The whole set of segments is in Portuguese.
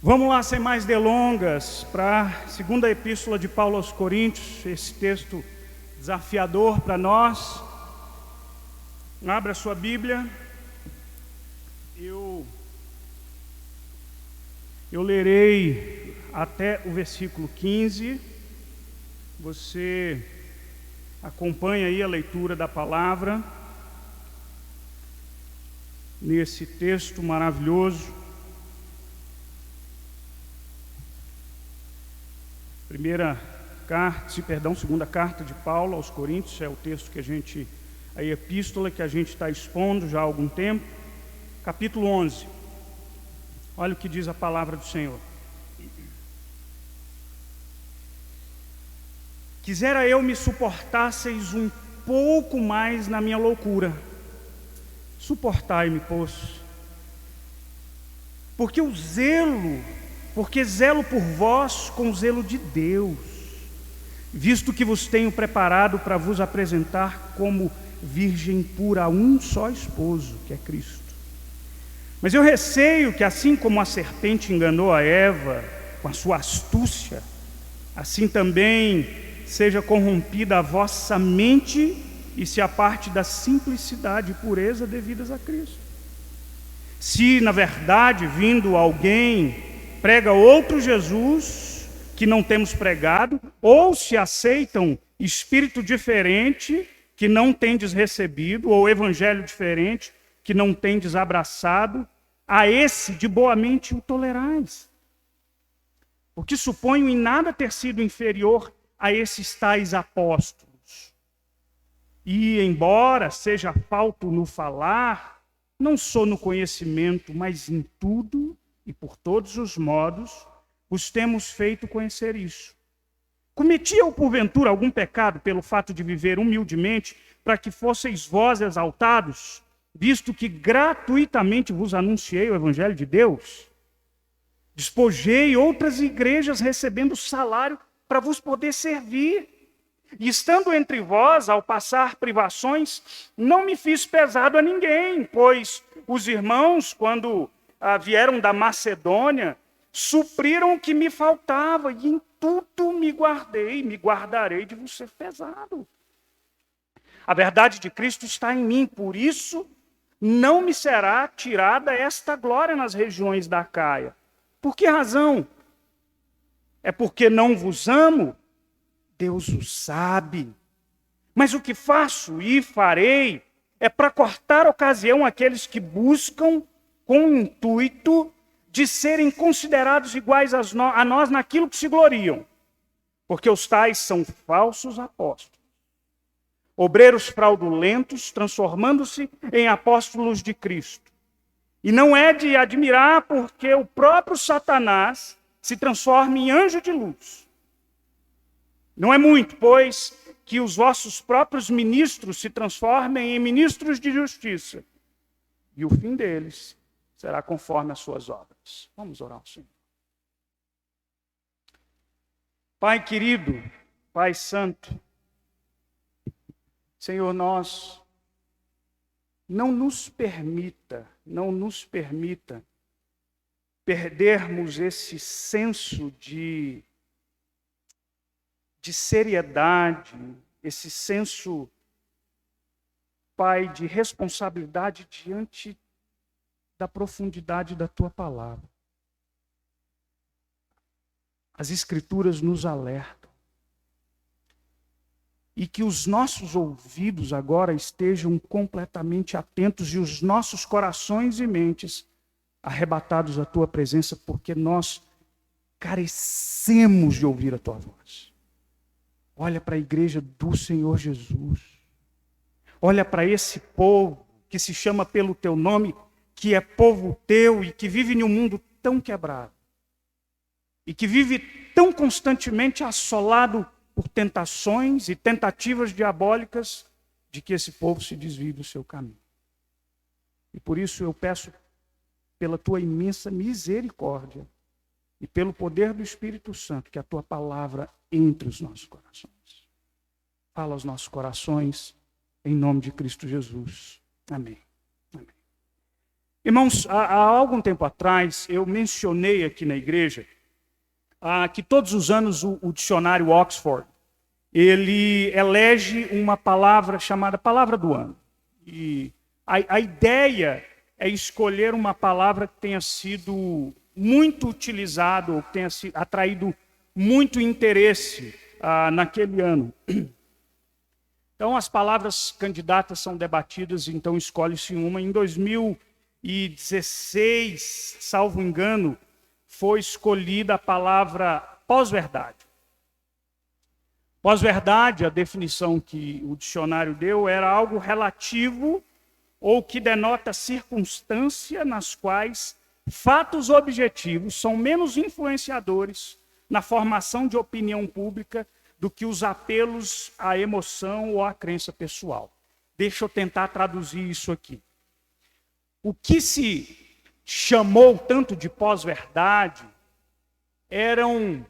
Vamos lá, sem mais delongas, para a segunda epístola de Paulo aos Coríntios, esse texto desafiador para nós. Abra a sua Bíblia. Eu lerei até o versículo 15. Você acompanha aí a leitura da palavra nesse texto maravilhoso. Segunda carta de Paulo aos Coríntios, é o texto que a epístola que a gente está expondo já há algum tempo. Capítulo 11. Olha o que diz a palavra do Senhor. Quisera eu me suportasseis um pouco mais na minha loucura. Suportai-me, pois. Porque zelo por vós com o zelo de Deus, visto que vos tenho preparado para vos apresentar como virgem pura a um só esposo, que é Cristo. Mas eu receio que, assim como a serpente enganou a Eva com a sua astúcia, assim também seja corrompida a vossa mente e se aparte da simplicidade e pureza devidas a Cristo. Se, na verdade, vindo alguém prega outro Jesus que não temos pregado, ou se aceitam espírito diferente que não tendes recebido, ou evangelho diferente que não tendes abraçado, a esse de boa mente o tolerais. Porque suponho em nada ter sido inferior a esses tais apóstolos. E, embora seja falto no falar, não sou no conhecimento, mas em tudo e por todos os modos os temos feito conhecer isso. Cometi eu, porventura, algum pecado pelo fato de viver humildemente, para que fosseis vós exaltados, visto que gratuitamente vos anunciei o Evangelho de Deus? Despojei outras igrejas recebendo salário para vos poder servir. E estando entre vós, ao passar privações, não me fiz pesado a ninguém, pois os irmãos, quando vieram da Macedônia, supriram o que me faltava, e em tudo me guardarei de vos ser pesado. A verdade de Cristo está em mim, por isso não me será tirada esta glória nas regiões da Acaia. Por que razão? É porque não vos amo? Deus o sabe. Mas o que faço e farei é para cortar ocasião àqueles que buscam com o intuito de serem considerados iguais a nós naquilo que se gloriam. Porque os tais são falsos apóstolos, obreiros fraudulentos, transformando-se em apóstolos de Cristo. E não é de admirar porque o próprio Satanás se transforma em anjo de luz. Não é muito, pois, que os vossos próprios ministros se transformem em ministros de justiça. E o fim deles será conforme as suas obras. Vamos orar ao Senhor. Pai querido, Pai santo, Senhor, nós não nos permita perdermos esse senso de seriedade, esse senso, Pai, de responsabilidade diante da profundidade da Tua palavra. As Escrituras nos alertam. E que os nossos ouvidos agora estejam completamente atentos e os nossos corações e mentes arrebatados à Tua presença, porque nós carecemos de ouvir a Tua voz. Olha para a igreja do Senhor Jesus. Olha para esse povo que se chama pelo Teu nome, que é povo Teu e que vive em um mundo tão quebrado. E que vive tão constantemente assolado por tentações e tentativas diabólicas de que esse povo se desvie do seu caminho. E por isso eu peço, pela Tua imensa misericórdia e pelo poder do Espírito Santo, que a Tua palavra entre os nossos corações. Fala aos nossos corações, em nome de Cristo Jesus. Amém. Amém. Irmãos, há algum tempo atrás, eu mencionei aqui na igreja que todos os anos o dicionário Oxford, ele elege uma palavra chamada Palavra do Ano. E a ideia é escolher uma palavra que tenha sido muito utilizada, ou que tenha atraído muito interesse naquele ano. Então, as palavras candidatas são debatidas, então escolhe-se uma. Em 2016, salvo engano, foi escolhida a palavra pós-verdade. Pós-verdade, a definição que o dicionário deu, era algo relativo ou que denota circunstância nas quais fatos objetivos são menos influenciadores na formação de opinião pública do que os apelos à emoção ou à crença pessoal. Deixa eu tentar traduzir isso aqui. O que se chamou tanto de pós-verdade eram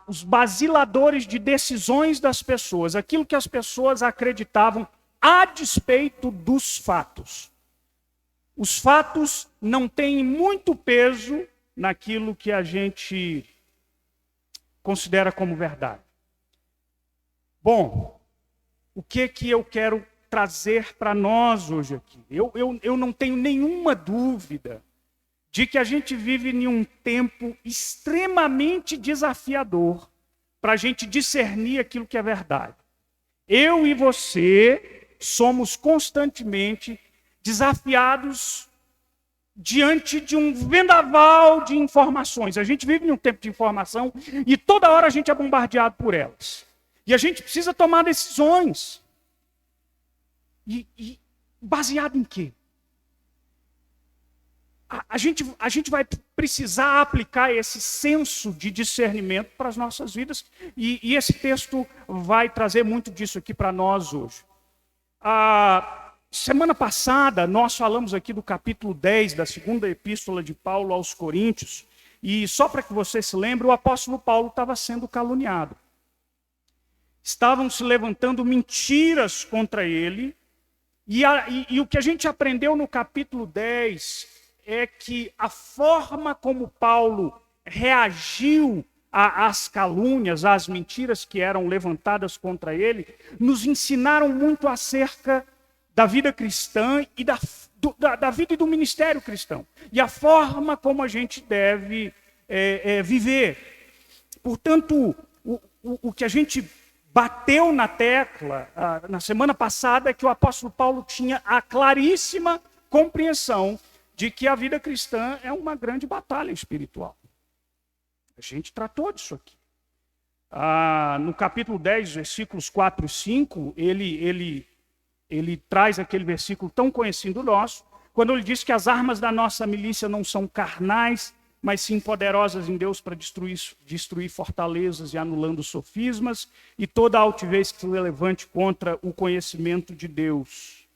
os basiladores de decisões das pessoas, aquilo que as pessoas acreditavam a despeito dos fatos. Os fatos não têm muito peso naquilo que a gente considera como verdade. Bom, o que eu quero trazer para nós hoje aqui? Eu não tenho nenhuma dúvida de que a gente vive em um tempo extremamente desafiador para a gente discernir aquilo que é verdade. Eu e você somos constantemente desafiados diante de um vendaval de informações. A gente vive em um tempo de informação e toda hora a gente é bombardeado por elas. E a gente precisa tomar decisões. E baseado em quê? A gente vai precisar aplicar esse senso de discernimento para as nossas vidas. E esse texto vai trazer muito disso aqui para nós hoje. Semana passada, nós falamos aqui do capítulo 10 da segunda epístola de Paulo aos Coríntios. E só para que você se lembre, o apóstolo Paulo estava sendo caluniado. Estavam se levantando mentiras contra ele. E o que a gente aprendeu no capítulo 10 é que a forma como Paulo reagiu às calúnias, às mentiras que eram levantadas contra ele, nos ensinaram muito acerca da vida cristã e da vida e do ministério cristão. E a forma como a gente deve viver. Portanto, o que a gente bateu na tecla na semana passada é que o apóstolo Paulo tinha a claríssima compreensão de que a vida cristã é uma grande batalha espiritual. A gente tratou disso aqui. No capítulo 10, versículos 4 e 5, ele traz aquele versículo tão conhecido nosso, quando ele diz que as armas da nossa milícia não são carnais, mas sim poderosas em Deus para destruir fortalezas e anulando sofismas e toda a altivez que se levante contra o conhecimento de Deus.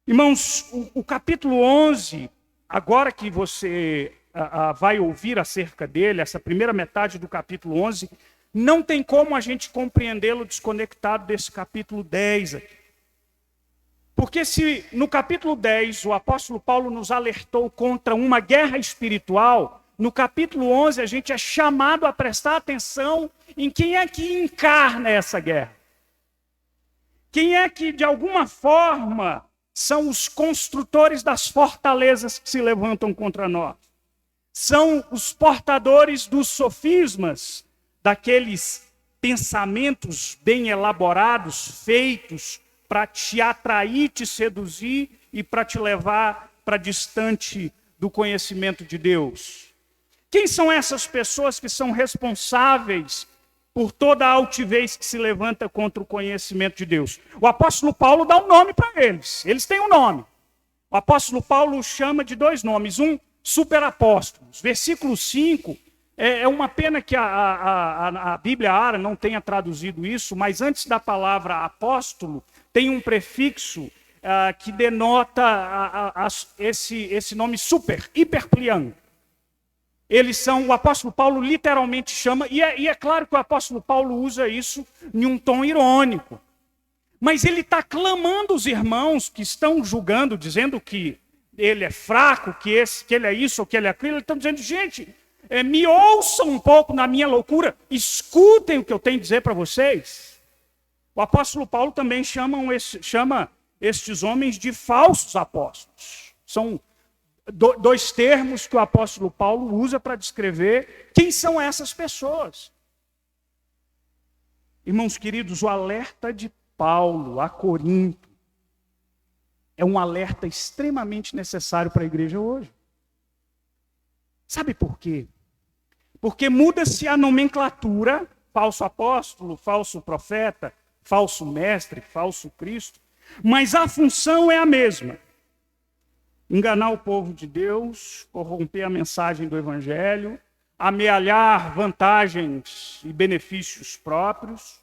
Irmãos, o capítulo 11, agora que você vai ouvir acerca dele, essa primeira metade do capítulo 11, não tem como a gente compreendê-lo desconectado desse capítulo 10 aqui. Porque se no capítulo 10 o apóstolo Paulo nos alertou contra uma guerra espiritual, no capítulo 11 a gente é chamado a prestar atenção em quem é que encarna essa guerra. Quem é que, de alguma forma, são os construtores das fortalezas que se levantam contra nós. São os portadores dos sofismas, daqueles pensamentos bem elaborados, feitos para te atrair, te seduzir e para te levar para distante do conhecimento de Deus. Quem são essas pessoas que são responsáveis por toda a altivez que se levanta contra o conhecimento de Deus? O apóstolo Paulo dá um nome para eles. Eles têm um nome. O apóstolo Paulo chama de dois nomes. Um, superapóstolos. Versículo 5, é uma pena que a Bíblia Ara não tenha traduzido isso, mas antes da palavra apóstolo, tem um prefixo que denota esse nome super, hiperpliano. Eles são, o apóstolo Paulo literalmente chama, e é claro que o apóstolo Paulo usa isso em um tom irônico. Mas ele está clamando os irmãos que estão julgando, dizendo que ele é fraco, que ele é isso ou que ele é aquilo. Eles estão dizendo, gente, me ouçam um pouco na minha loucura, escutem o que eu tenho a dizer para vocês. O apóstolo Paulo também chama estes homens de falsos apóstolos. São dois termos que o apóstolo Paulo usa para descrever quem são essas pessoas. Irmãos queridos, o alerta de Paulo a Corinto é um alerta extremamente necessário para a igreja hoje. Sabe por quê? Porque muda-se a nomenclatura, falso apóstolo, falso profeta, falso mestre, falso Cristo, mas a função é a mesma. Enganar o povo de Deus, corromper a mensagem do Evangelho, amealhar vantagens e benefícios próprios.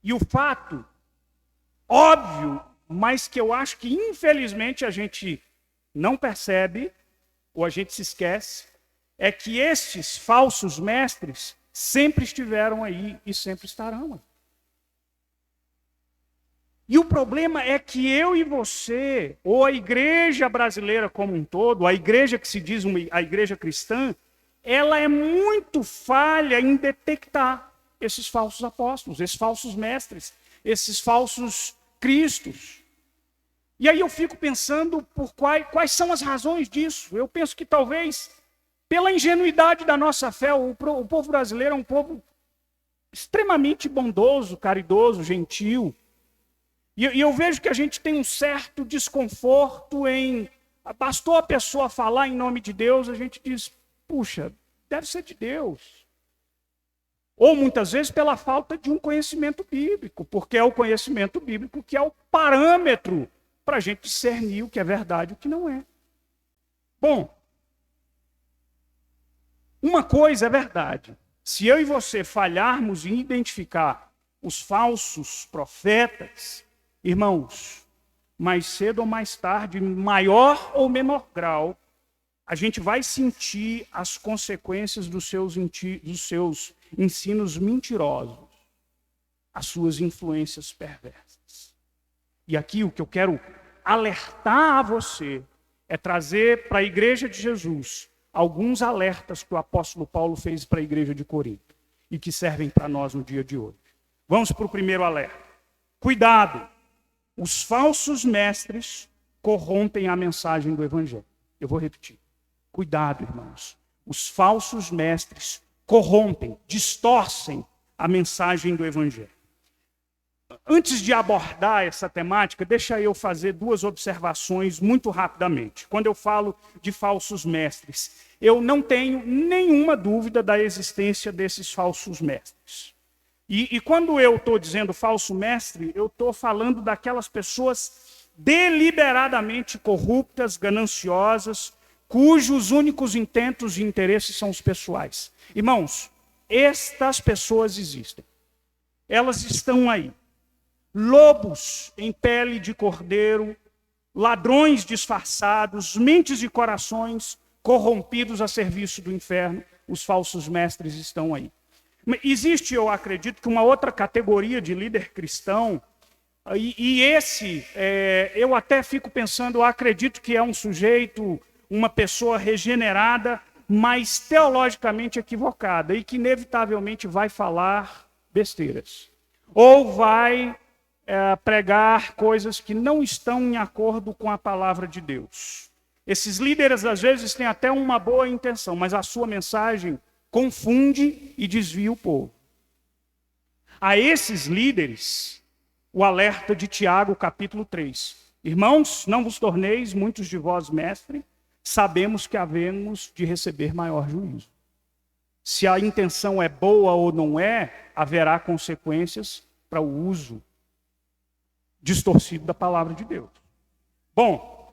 E o fato, óbvio, mas que eu acho que infelizmente a gente não percebe, ou a gente se esquece, é que estes falsos mestres sempre estiveram aí e sempre estarão aí. E o problema é que eu e você, ou a igreja brasileira como um todo, a igreja que se diz a igreja cristã, ela é muito falha em detectar esses falsos apóstolos, esses falsos mestres, esses falsos cristos. E aí eu fico pensando quais são as razões disso. Eu penso que talvez pela ingenuidade da nossa fé, o povo brasileiro é um povo extremamente bondoso, caridoso, gentil. E eu vejo que a gente tem um certo desconforto em... Bastou a pessoa falar em nome de Deus, a gente diz, puxa, deve ser de Deus. Ou muitas vezes pela falta de um conhecimento bíblico, porque é o conhecimento bíblico que é o parâmetro para a gente discernir o que é verdade e o que não é. Bom, uma coisa é verdade. Se eu e você falharmos em identificar os falsos profetas, irmãos, mais cedo ou mais tarde, em maior ou menor grau, a gente vai sentir as consequências dos seus ensinos mentirosos, as suas influências perversas. E aqui o que eu quero alertar a você é trazer para a igreja de Jesus alguns alertas que o apóstolo Paulo fez para a igreja de Corinto e que servem para nós no dia de hoje. Vamos para o primeiro alerta. Cuidado, os falsos mestres corrompem a mensagem do Evangelho. Eu vou repetir. Cuidado, irmãos. Os falsos mestres corrompem, distorcem a mensagem do Evangelho. Antes de abordar essa temática, deixa eu fazer duas observações muito rapidamente. Quando eu falo de falsos mestres, eu não tenho nenhuma dúvida da existência desses falsos mestres. E quando eu estou dizendo falso mestre, eu estou falando daquelas pessoas deliberadamente corruptas, gananciosas, cujos únicos intentos e interesses são os pessoais. Irmãos, estas pessoas existem. Elas estão aí. Lobos em pele de cordeiro, ladrões disfarçados, mentes de corações corrompidos a serviço do inferno, os falsos mestres estão aí. Existe, eu acredito, que uma outra categoria de líder cristão, eu até fico pensando, eu acredito que é um sujeito, uma pessoa regenerada, mas teologicamente equivocada, e que inevitavelmente vai falar besteiras. Ou vai pregar coisas que não estão em acordo com a palavra de Deus. Esses líderes, às vezes, têm até uma boa intenção, mas a sua mensagem confunde e desvia o povo. A esses líderes, o alerta de Tiago, capítulo 3. Irmãos, não vos torneis muitos de vós mestre, sabemos que havemos de receber maior juízo. Se a intenção é boa ou não é, haverá consequências para o uso distorcido da palavra de Deus. Bom,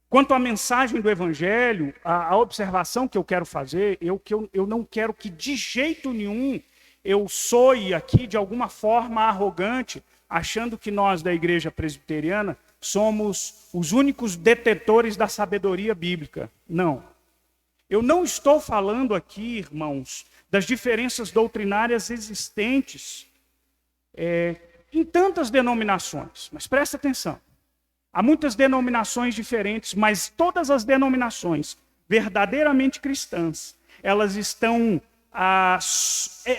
quanto à mensagem do Evangelho, a observação que eu quero fazer, eu não quero que de jeito nenhum eu soe aqui de alguma forma arrogante, achando que nós da igreja presbiteriana somos os únicos detentores da sabedoria bíblica. Não. Eu não estou falando aqui, irmãos, das diferenças doutrinárias existentes em tantas denominações, mas presta atenção. Há muitas denominações diferentes, mas todas as denominações verdadeiramente cristãs, elas estão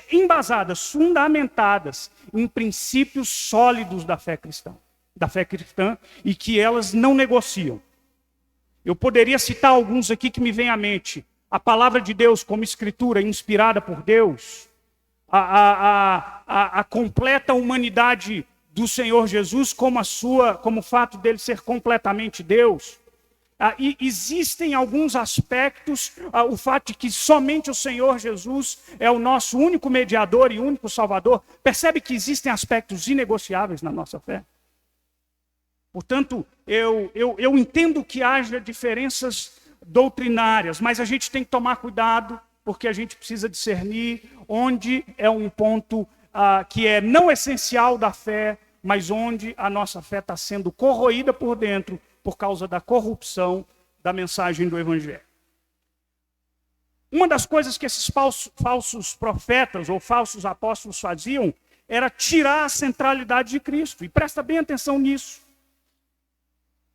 embasadas, fundamentadas em princípios sólidos da fé cristã, e que elas não negociam. Eu poderia citar alguns aqui que me vêm à mente. A palavra de Deus como escritura inspirada por Deus, a completa humanidade do Senhor Jesus como o fato dele ser completamente Deus. E existem alguns aspectos, o fato de que somente o Senhor Jesus é o nosso único mediador e único salvador. Percebe que existem aspectos inegociáveis na nossa fé? Portanto, eu entendo que haja diferenças doutrinárias, mas a gente tem que tomar cuidado, porque a gente precisa discernir onde é um ponto que é não essencial da fé, mas onde a nossa fé está sendo corroída por dentro por causa da corrupção da mensagem do Evangelho. Uma das coisas que esses falsos profetas ou falsos apóstolos faziam era tirar a centralidade de Cristo. E presta bem atenção nisso.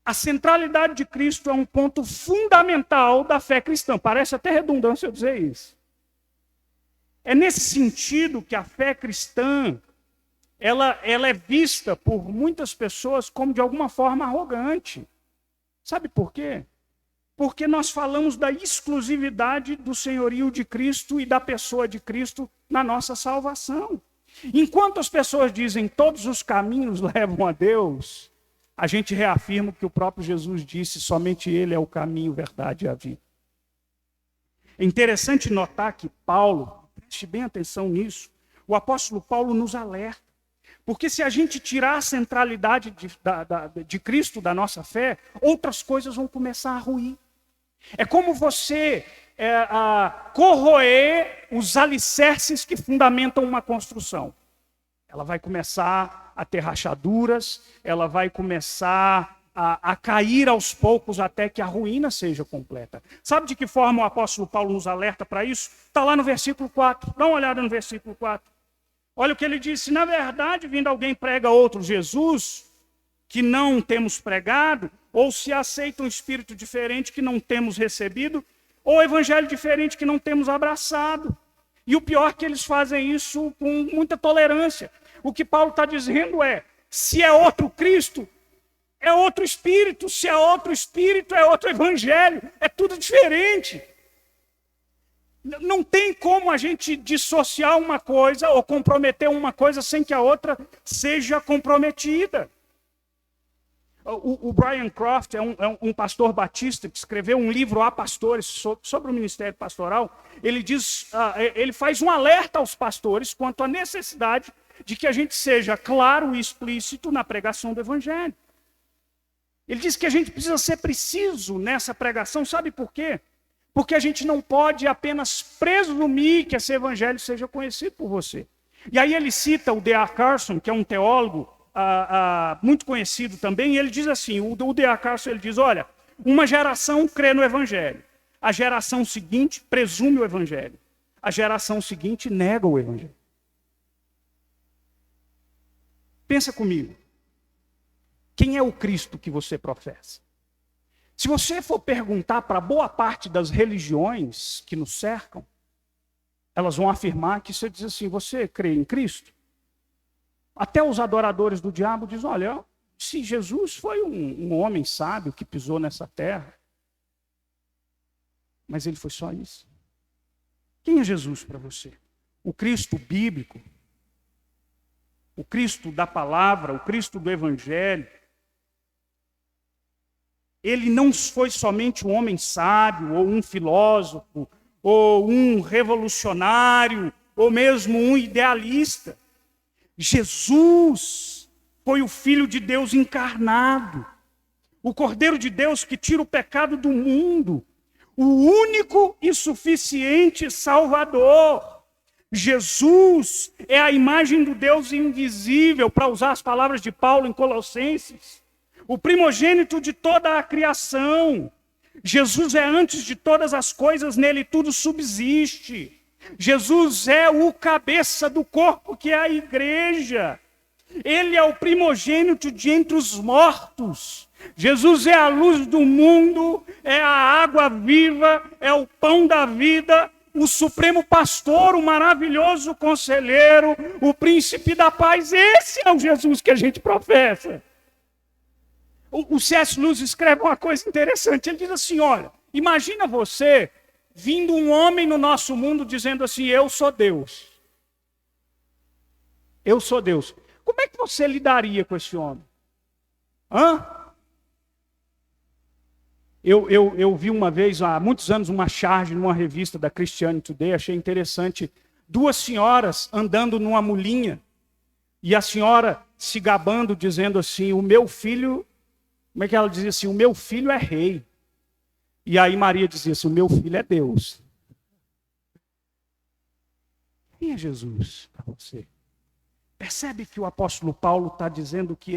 A centralidade de Cristo é um ponto fundamental da fé cristã. Parece até redundância eu dizer isso. É nesse sentido que a fé cristã ela é vista por muitas pessoas como de alguma forma arrogante. Sabe por quê? Porque nós falamos da exclusividade do senhorio de Cristo e da pessoa de Cristo na nossa salvação. Enquanto as pessoas dizem todos os caminhos levam a Deus, a gente reafirma que o próprio Jesus disse, somente Ele é o caminho, verdade e a vida. É interessante notar que Paulo, preste bem atenção nisso, o apóstolo Paulo nos alerta. Porque se a gente tirar a centralidade de Cristo da nossa fé, outras coisas vão começar a ruir. É como você corroer os alicerces que fundamentam uma construção. Ela vai começar a ter rachaduras, ela vai começar a cair aos poucos até que a ruína seja completa. Sabe de que forma o apóstolo Paulo nos alerta para isso? Está lá no versículo 4. Dá uma olhada no versículo 4. Olha o que ele disse: na verdade, vindo alguém prega outro Jesus, que não temos pregado, ou se aceita um espírito diferente que não temos recebido, ou evangelho diferente que não temos abraçado. E o pior é que eles fazem isso com muita tolerância. O que Paulo está dizendo é, se é outro Cristo, é outro espírito, se é outro espírito, é outro evangelho, é tudo diferente. Não tem como a gente dissociar uma coisa ou comprometer uma coisa sem que a outra seja comprometida. O Brian Croft é um pastor batista que escreveu um livro a pastores sobre o ministério pastoral. Ele faz um alerta aos pastores quanto à necessidade de que a gente seja claro e explícito na pregação do evangelho. Ele diz que a gente precisa ser preciso nessa pregação, sabe por quê? Porque a gente não pode apenas presumir que esse evangelho seja conhecido por você. E aí ele cita o D.A. Carson, que é um teólogo muito conhecido também, e ele diz assim, o D.A. Carson ele diz, olha, uma geração crê no evangelho, a geração seguinte presume o evangelho, a geração seguinte nega o evangelho. Pensa comigo, quem é o Cristo que você professa? Se você for perguntar para boa parte das religiões que nos cercam, elas vão afirmar que você diz assim, você crê em Cristo? Até os adoradores do diabo dizem, olha, se Jesus foi um homem sábio que pisou nessa terra, mas ele foi só isso. Quem é Jesus para você? O Cristo bíblico? O Cristo da palavra? O Cristo do evangelho? Ele não foi somente um homem sábio, ou um filósofo, ou um revolucionário, ou mesmo um idealista. Jesus foi o Filho de Deus encarnado, o Cordeiro de Deus que tira o pecado do mundo, o único e suficiente Salvador. Jesus é a imagem do Deus invisível, para usar as palavras de Paulo em Colossenses. O primogênito de toda a criação. Jesus é antes de todas as coisas, nele tudo subsiste. Jesus é o cabeça do corpo que é a igreja. Ele é o primogênito de entre os mortos. Jesus é a luz do mundo, é a água viva, é o pão da vida, o supremo pastor, o maravilhoso conselheiro, o príncipe da paz. Esse é o Jesus que a gente professa. O C.S. Lewis escreve uma coisa interessante. Ele diz assim, olha, imagina você vindo um homem no nosso mundo dizendo assim, eu sou Deus. Eu sou Deus. Como é que você lidaria com esse homem? Eu vi uma vez, há muitos anos, uma charge numa revista da Christianity Today, achei interessante. 2 senhoras andando numa mulinha, e a senhora se gabando, dizendo assim, o meu filho, como é que ela dizia assim, o meu filho é rei. E aí Maria dizia assim, o meu filho é Deus. Quem é Jesus para você? Percebe que o apóstolo Paulo está dizendo que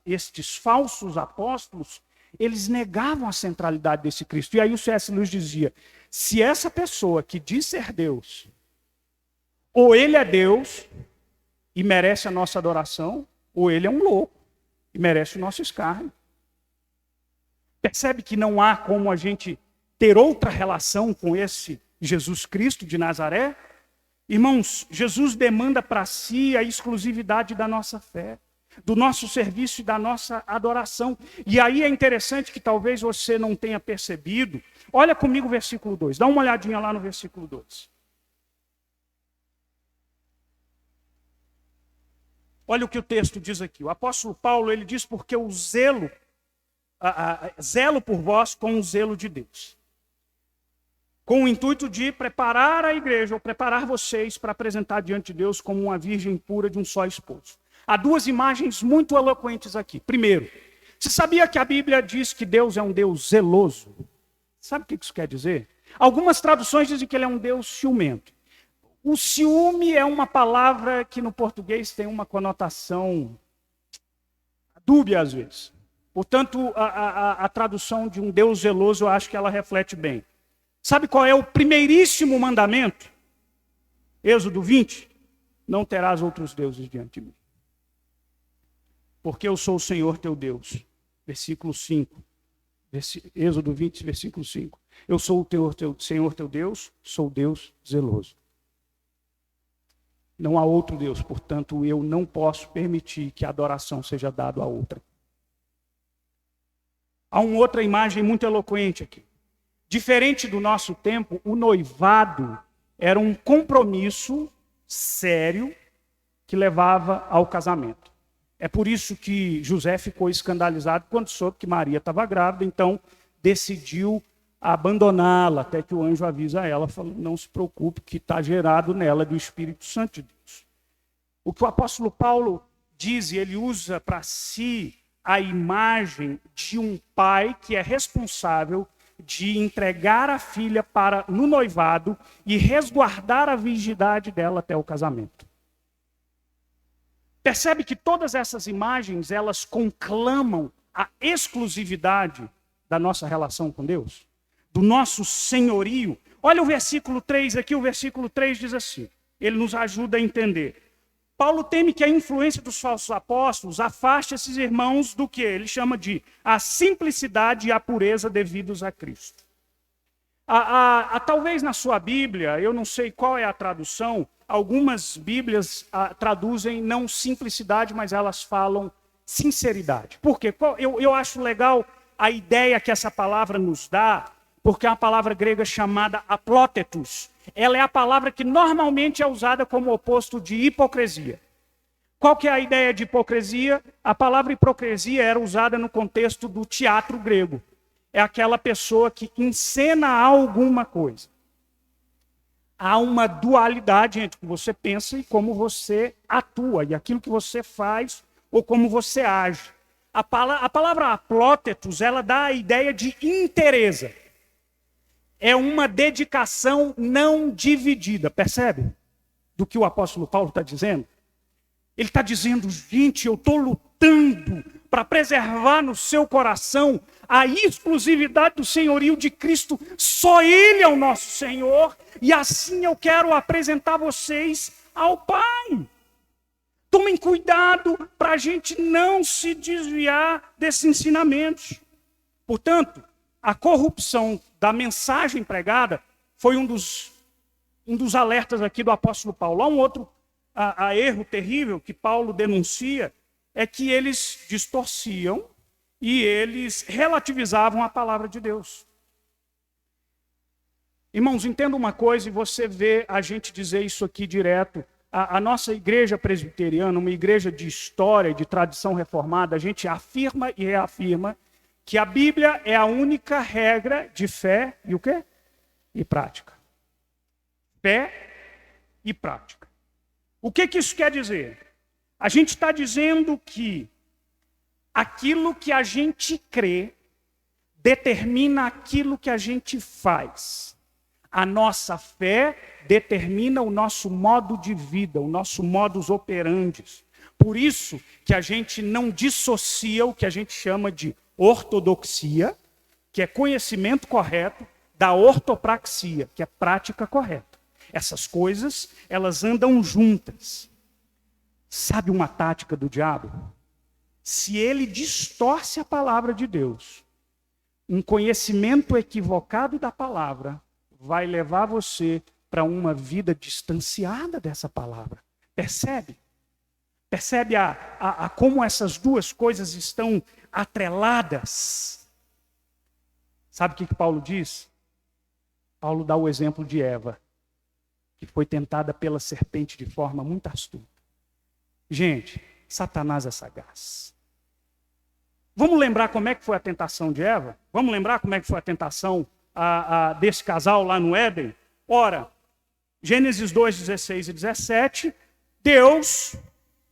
estes falsos apóstolos, eles negavam a centralidade desse Cristo. E aí o C.S. Lewis dizia, se essa pessoa que diz ser Deus, ou ele é Deus e merece a nossa adoração, ou ele é um louco e merece o nosso escárnio. Percebe que não há como a gente ter outra relação com esse Jesus Cristo de Nazaré? Irmãos, Jesus demanda para si a exclusividade da nossa fé, do nosso serviço e da nossa adoração. E aí é interessante que talvez você não tenha percebido. Olha comigo o versículo 2, dá uma olhadinha lá no versículo 2. Olha o que o texto diz aqui. O apóstolo Paulo, ele diz, porque o zelo por vós com o zelo de Deus. Com o intuito de preparar a igreja, ou preparar vocês para apresentar diante de Deus como uma virgem pura de um só esposo. Há 2 imagens muito eloquentes aqui. Primeiro, você sabia que a Bíblia diz que Deus é um Deus zeloso? Sabe o que isso quer dizer? Algumas traduções dizem que ele é um Deus ciumento. O ciúme é uma palavra que no português tem uma conotação dúbia às vezes. Portanto, a tradução de um Deus zeloso, eu acho que ela reflete bem. Sabe qual é o primeiríssimo mandamento? Êxodo 20. Não terás outros deuses diante de mim. Porque eu sou o Senhor teu Deus. Versículo 5. Êxodo 20, versículo 5. Eu sou o Senhor teu Deus, sou Deus zeloso. Não há outro Deus, portanto, eu não posso permitir que a adoração seja dada a outra. Há uma outra imagem muito eloquente aqui. Diferente do nosso tempo, o noivado era um compromisso sério que levava ao casamento. É por isso que José ficou escandalizado quando soube que Maria estava grávida, então decidiu abandoná-la, até que o anjo avisa ela, falando, não se preocupe, que está gerado nela do Espírito Santo de Deus. O que o apóstolo Paulo diz, e ele usa para si a imagem de um pai que é responsável de entregar a filha no noivado e resguardar a virgindade dela até o casamento. Percebe que todas essas imagens, elas conclamam a exclusividade da nossa relação com Deus, do nosso senhorio. Olha o versículo 3 aqui, o versículo 3 diz assim, ele nos ajuda a entender. Paulo teme que a influência dos falsos apóstolos afaste esses irmãos do que ele chama de a simplicidade e a pureza devidos a Cristo. Talvez na sua Bíblia, eu não sei qual é a tradução, algumas Bíblias traduzem não simplicidade, mas elas falam sinceridade. Por quê? Eu acho legal a ideia que essa palavra nos dá, porque é uma palavra grega chamada aplotetos. Ela é a palavra que normalmente é usada como oposto de hipocrisia. Qual que é a ideia de hipocrisia? A palavra hipocrisia era usada no contexto do teatro grego. É aquela pessoa que encena alguma coisa. Há uma dualidade entre o que você pensa e como você atua, e aquilo que você faz ou como você age. A palavra aplotetos, ela dá a ideia de inteireza. É uma dedicação não dividida, percebe? Do que o apóstolo Paulo está dizendo. Ele está dizendo, gente, eu estou lutando para preservar no seu coração a exclusividade do senhorio de Cristo. Só Ele é o nosso Senhor. E assim eu quero apresentar vocês ao Pai. Tomem cuidado para a gente não se desviar desses ensinamentos. Portanto, a corrupção da mensagem pregada foi um dos alertas aqui do apóstolo Paulo. Há um outro erro terrível que Paulo denuncia, é que eles distorciam e eles relativizavam a palavra de Deus. Irmãos, entenda uma coisa, e você vê a gente dizer isso aqui direto. A nossa igreja presbiteriana, uma igreja de história e de tradição reformada, a gente afirma e reafirma que a Bíblia é a única regra de fé e o quê? E prática. Fé e prática. O que isso quer dizer? A gente está dizendo que aquilo que a gente crê determina aquilo que a gente faz. A nossa fé determina o nosso modo de vida, o nosso modus operandi. Por isso que a gente não dissocia o que a gente chama de ortodoxia, que é conhecimento correto, da ortopraxia, que é prática correta. Essas coisas, elas andam juntas. Sabe uma tática do diabo? Se ele distorce a palavra de Deus, um conhecimento equivocado da palavra vai levar você para uma vida distanciada dessa palavra. Percebe? Percebe como essas duas coisas estão atreladas? Sabe o que Paulo diz? Paulo dá o exemplo de Eva, que foi tentada pela serpente de forma muito astuta. Gente, Satanás é sagaz. Vamos lembrar como é que foi a tentação de Eva? Vamos lembrar como é que foi a tentação desse casal lá no Éden? Ora, Gênesis 2, 16 e 17, Deus,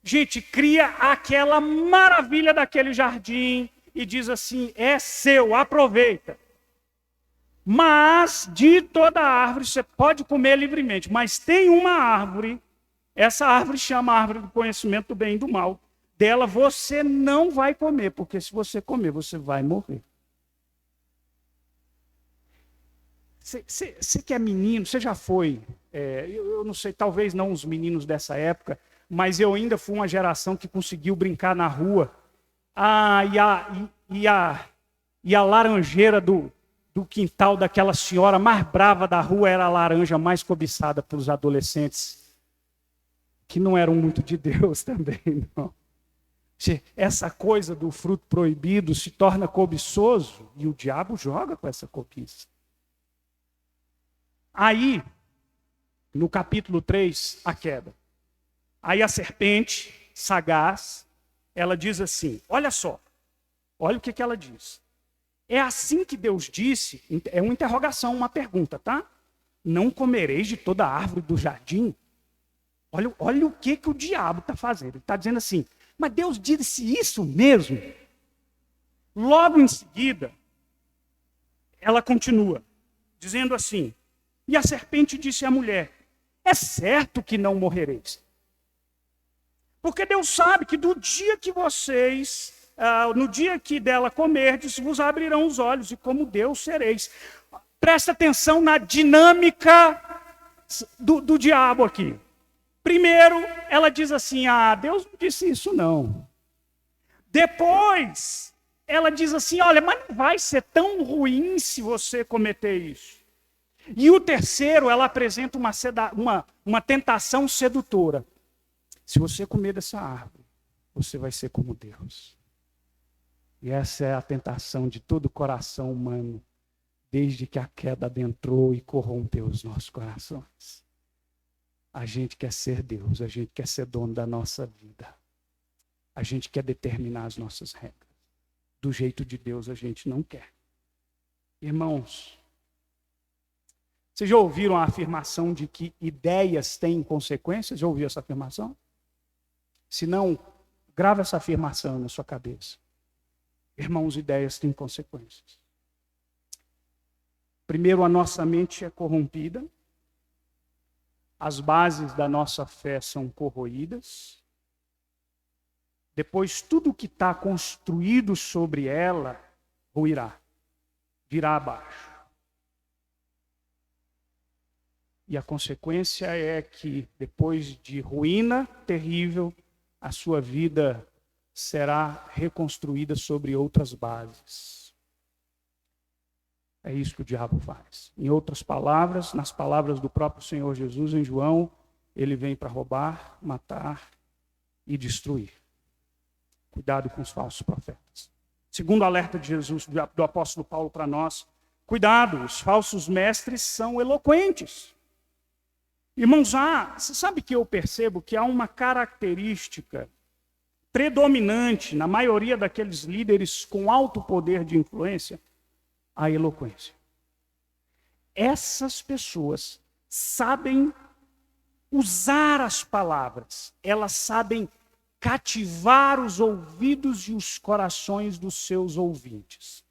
gente, cria aquela maravilha daquele jardim e diz assim, é seu, aproveita. Mas de toda árvore você pode comer livremente, mas tem uma árvore, essa árvore chama a árvore do conhecimento do bem e do mal, dela você não vai comer, porque se você comer, você vai morrer. Você que é menino, você já foi, eu não sei, talvez não os meninos dessa época, mas eu ainda fui uma geração que conseguiu brincar na rua. E a laranjeira do quintal daquela senhora mais brava da rua era a laranja mais cobiçada pelos adolescentes, que não eram muito de Deus também, não. Essa coisa do fruto proibido se torna cobiçoso e o diabo joga com essa cobiça. Aí, no capítulo 3, a queda. Aí a serpente, sagaz, ela diz assim, olha só, olha o que ela diz. É assim que Deus disse, é uma interrogação, uma pergunta, tá? Não comereis de toda a árvore do jardim? Olha o que o diabo está fazendo. Ele está dizendo assim, mas Deus disse isso mesmo? Logo em seguida, ela continua, dizendo assim, e a serpente disse à mulher, é certo que não morrereis. Porque Deus sabe que do dia que vocês, no dia que dela comerdes, vos abrirão os olhos, e como Deus sereis. Presta atenção na dinâmica do diabo aqui. Primeiro, ela diz assim, Deus não disse isso não. Depois, ela diz assim, olha, mas não vai ser tão ruim se você cometer isso. E o terceiro, ela apresenta uma tentação sedutora. Se você comer dessa árvore, você vai ser como Deus. E essa é a tentação de todo o coração humano, desde que a queda adentrou e corrompeu os nossos corações. A gente quer ser Deus, a gente quer ser dono da nossa vida. A gente quer determinar as nossas regras. Do jeito de Deus a gente não quer. Irmãos, vocês já ouviram a afirmação de que ideias têm consequências? Já ouviu essa afirmação? Se não, grava essa afirmação na sua cabeça. Irmãos, ideias têm consequências. Primeiro, a nossa mente é corrompida. As bases da nossa fé são corroídas. Depois, tudo que está construído sobre ela ruirá, virá abaixo. E a consequência é que, depois de ruína terrível, a sua vida será reconstruída sobre outras bases. É isso que o diabo faz. Em outras palavras, nas palavras do próprio Senhor Jesus, em João, ele vem para roubar, matar e destruir. Cuidado com os falsos profetas. Segundo alerta de Jesus, do apóstolo Paulo para nós, cuidado, os falsos mestres são eloquentes. Irmãos, você sabe que eu percebo que há uma característica predominante na maioria daqueles líderes com alto poder de influência, a eloquência. Essas pessoas sabem usar as palavras, elas sabem cativar os ouvidos e os corações dos seus ouvintes.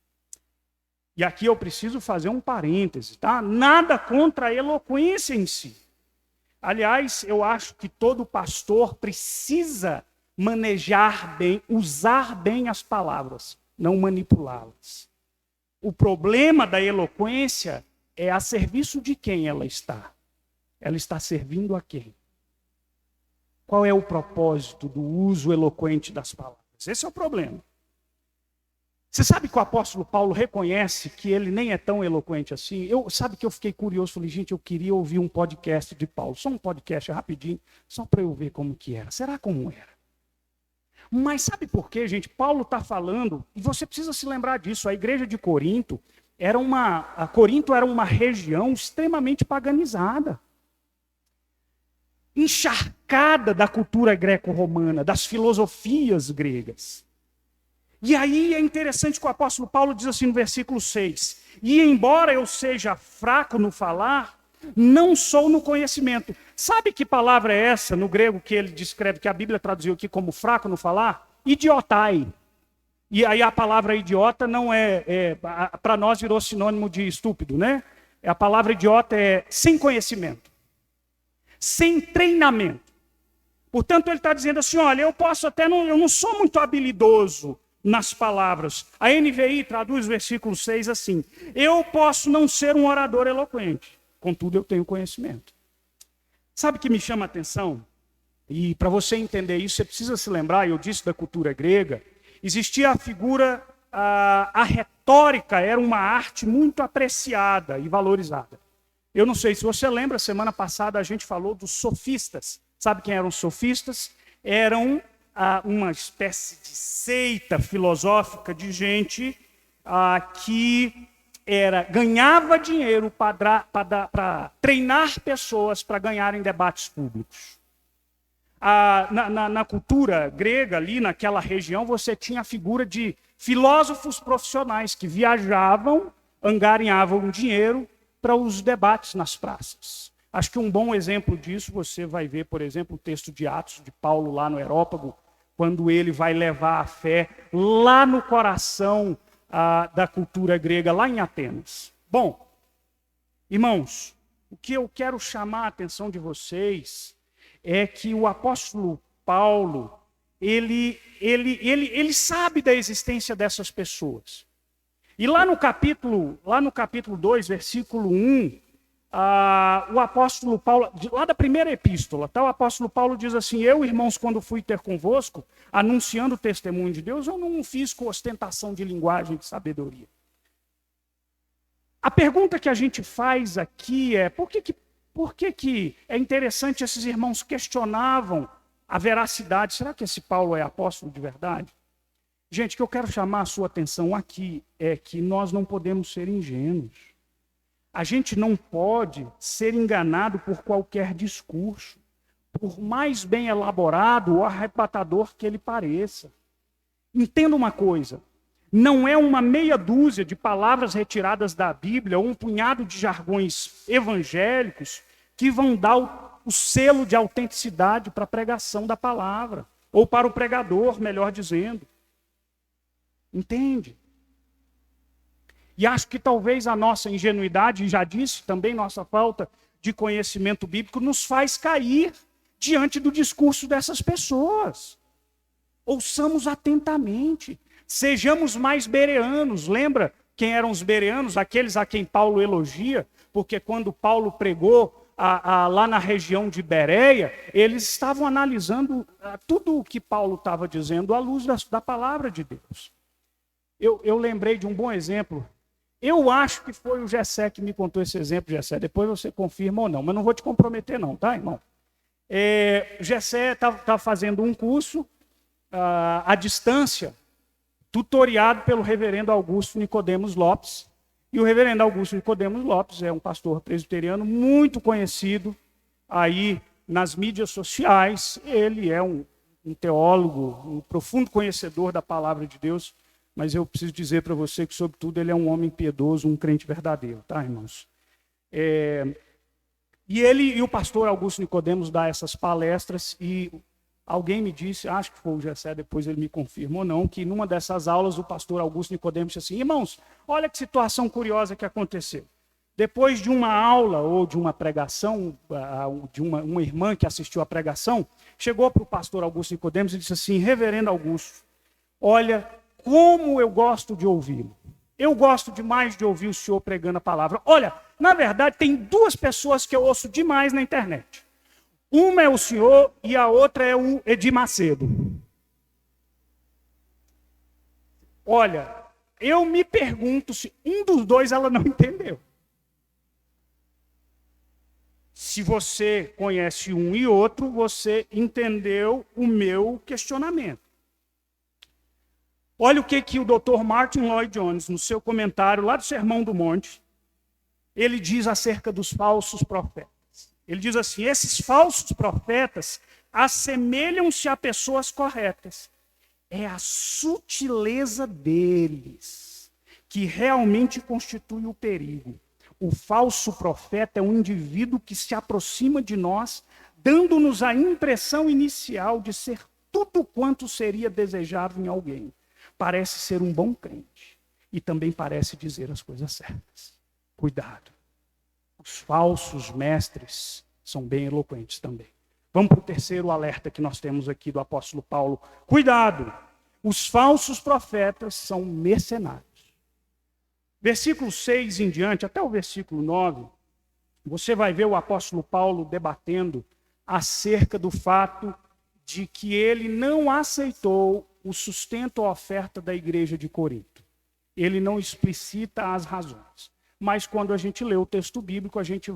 E aqui eu preciso fazer um parêntese, tá? Nada contra a eloquência em si. Aliás, eu acho que todo pastor precisa manejar bem, usar bem as palavras, não manipulá-las. O problema da eloquência é a serviço de quem ela está. Ela está servindo a quem? Qual é o propósito do uso eloquente das palavras? Esse é o problema. Você sabe que o apóstolo Paulo reconhece que ele nem é tão eloquente assim? Sabe que eu fiquei curioso, falei, gente, eu queria ouvir um podcast de Paulo. Só um podcast rapidinho, só para eu ver como que era. Será como era? Mas sabe por quê, gente? Paulo está falando, e você precisa se lembrar disso, a igreja de Corinto era uma região extremamente paganizada. Encharcada da cultura greco-romana, das filosofias gregas. E aí é interessante que o apóstolo Paulo diz assim no versículo 6, e embora eu seja fraco no falar, não sou no conhecimento. Sabe que palavra é essa no grego que ele descreve, que a Bíblia traduziu aqui como fraco no falar? Idiotai. E aí a palavra idiota não para nós virou sinônimo de estúpido, né? A palavra idiota é sem conhecimento, sem treinamento. Portanto, ele está dizendo assim, olha, eu não sou muito habilidoso nas palavras. A NVI traduz o versículo 6 assim, eu posso não ser um orador eloquente, contudo eu tenho conhecimento. Sabe o que me chama a atenção? E para você entender isso, você precisa se lembrar, eu disse da cultura grega, existia a figura, a retórica era uma arte muito apreciada e valorizada. Eu não sei se você lembra, semana passada a gente falou dos sofistas. Sabe quem eram os sofistas? Eram uma espécie de seita filosófica de gente que ganhava dinheiro para treinar pessoas para ganharem debates públicos. Na cultura grega, ali naquela região, você tinha a figura de filósofos profissionais que viajavam, angariavam dinheiro para os debates nas praças. Acho que um bom exemplo disso você vai ver, por exemplo, o texto de Atos de Paulo lá no Areópago, quando ele vai levar a fé lá no coração da cultura grega, lá em Atenas. Bom, irmãos, o que eu quero chamar a atenção de vocês é que o apóstolo Paulo, ele sabe da existência dessas pessoas. E lá no capítulo 2, versículo 1, o apóstolo Paulo, lá da primeira epístola, o apóstolo Paulo diz assim, eu, irmãos, quando fui ter convosco, anunciando o testemunho de Deus, eu não fiz com ostentação de linguagem de sabedoria. A pergunta que a gente faz aqui é, por que é interessante esses irmãos questionavam a veracidade? Será que esse Paulo é apóstolo de verdade? Gente, o que eu quero chamar a sua atenção aqui é que nós não podemos ser ingênuos. A gente não pode ser enganado por qualquer discurso, por mais bem elaborado ou arrebatador que ele pareça. Entenda uma coisa, não é uma meia dúzia de palavras retiradas da Bíblia ou um punhado de jargões evangélicos que vão dar o selo de autenticidade para a pregação da palavra, ou para o pregador, melhor dizendo. Entende? E acho que talvez a nossa ingenuidade, e já disse também nossa falta de conhecimento bíblico, nos faz cair diante do discurso dessas pessoas. Ouçamos atentamente, sejamos mais bereanos. Lembra quem eram os bereanos? Aqueles a quem Paulo elogia, porque quando Paulo pregou lá na região de Bereia, eles estavam analisando tudo o que Paulo estava dizendo à luz da palavra de Deus. Eu lembrei de um bom exemplo. Eu acho que foi o Gessé que me contou esse exemplo, Gessé. Depois você confirma ou não, mas não vou te comprometer não, tá, irmão? Gessé estava fazendo um curso à distância, tutoriado pelo reverendo Augusto Nicodemos Lopes. E o reverendo Augusto Nicodemos Lopes é um pastor presbiteriano muito conhecido aí nas mídias sociais. Ele é um teólogo, um profundo conhecedor da palavra de Deus, mas eu preciso dizer para você que, sobretudo, ele é um homem piedoso, um crente verdadeiro, tá, irmãos? E o pastor Augusto Nicodemos dá essas palestras e alguém me disse, acho que foi o Gessé, depois ele me confirma ou não, que numa dessas aulas o pastor Augusto Nicodemos disse assim: irmãos, olha que situação curiosa que aconteceu. Depois de uma aula ou de uma pregação, de uma irmã que assistiu à pregação, chegou para o pastor Augusto Nicodemos e disse assim: reverendo Augusto, olha como eu gosto de ouvi-lo. Eu gosto demais de ouvir o senhor pregando a palavra. Olha, na verdade tem duas pessoas que eu ouço demais na internet. Uma é o senhor e a outra é o Edir Macedo. Olha, eu me pergunto se um dos dois ela não entendeu. Se você conhece um e outro, você entendeu o meu questionamento. Olha o que o Dr. Martin Lloyd Jones, no seu comentário lá do Sermão do Monte, ele diz acerca dos falsos profetas. Ele diz assim: esses falsos profetas assemelham-se a pessoas corretas. É a sutileza deles que realmente constitui o perigo. O falso profeta é um indivíduo que se aproxima de nós, dando-nos a impressão inicial de ser tudo quanto seria desejável em alguém. Parece ser um bom crente e também parece dizer as coisas certas. Cuidado. Os falsos mestres são bem eloquentes também. Vamos para o terceiro alerta que nós temos aqui do apóstolo Paulo. Cuidado! Os falsos profetas são mercenários. Versículo 6 em diante, até o versículo 9, você vai ver o apóstolo Paulo debatendo acerca do fato de que ele não aceitou o sustento ou oferta da igreja de Corinto. Ele não explicita as razões. Mas quando a gente lê o texto bíblico, a gente